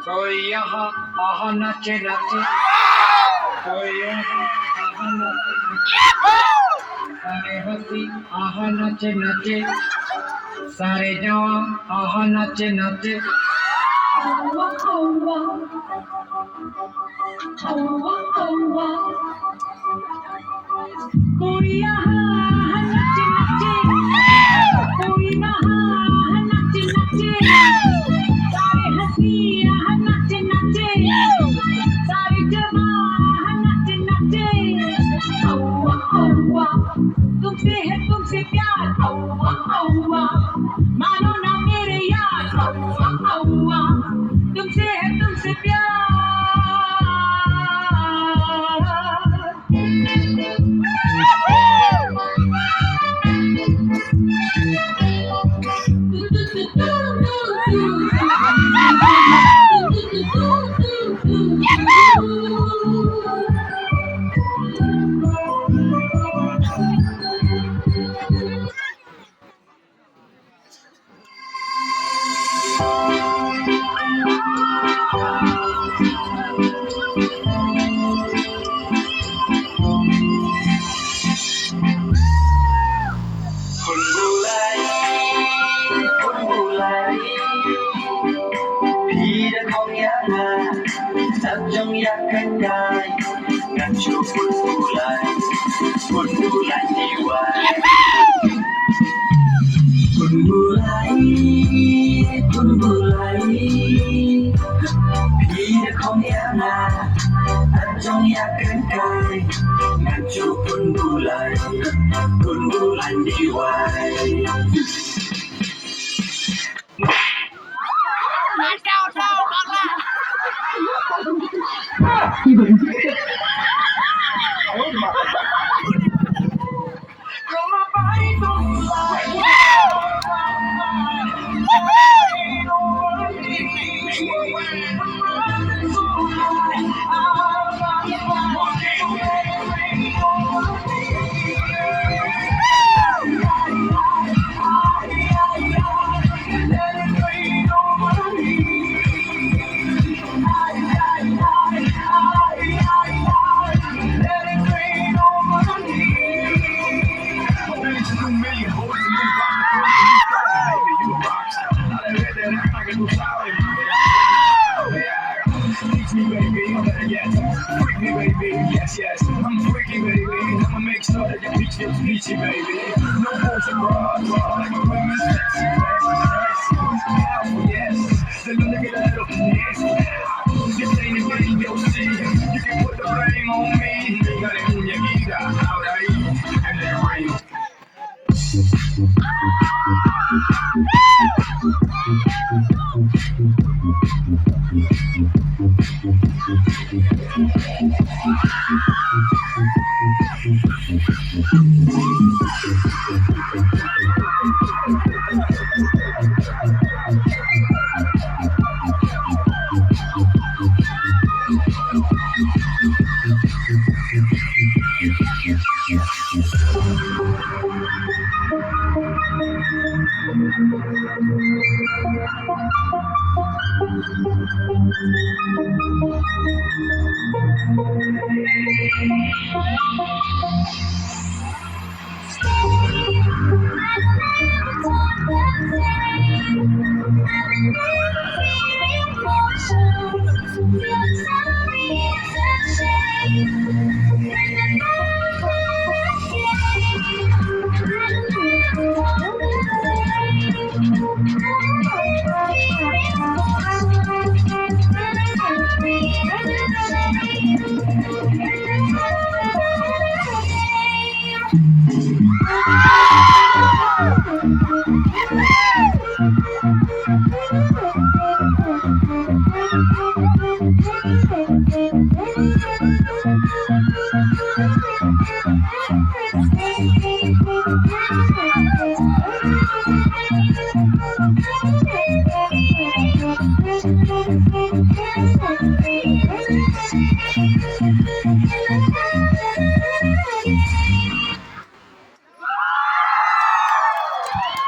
कोई यहाँ आहा नाचे नाचे कोई यहाँ आहा नाचे सारे हंसी आहा नाचे नाचे सारे जवान आहा नाचे नाचे कोई यहाँ नाचे नाचे कोई यहाँ नाचे नाचे सारे हंसी यहाँ नाचे नाचे सारे जवान नाचे नाचे औवा औवा तुमसे है तुमसे प्यार औवा औवा मानो ना मेरे यार औवा औवा तुमसे है तुमसे प्यार Trong yak cay ngàn chiều buồn ngủ lại nhiều ai buồn ngủ lại khi đã không nhớ là trong yak cay ngàn chiều buồn ngủ lại nhiều ai Yes, I'm freaky, baby. I'ma make sure that your peach gets peachy, baby. No bullshit, bro.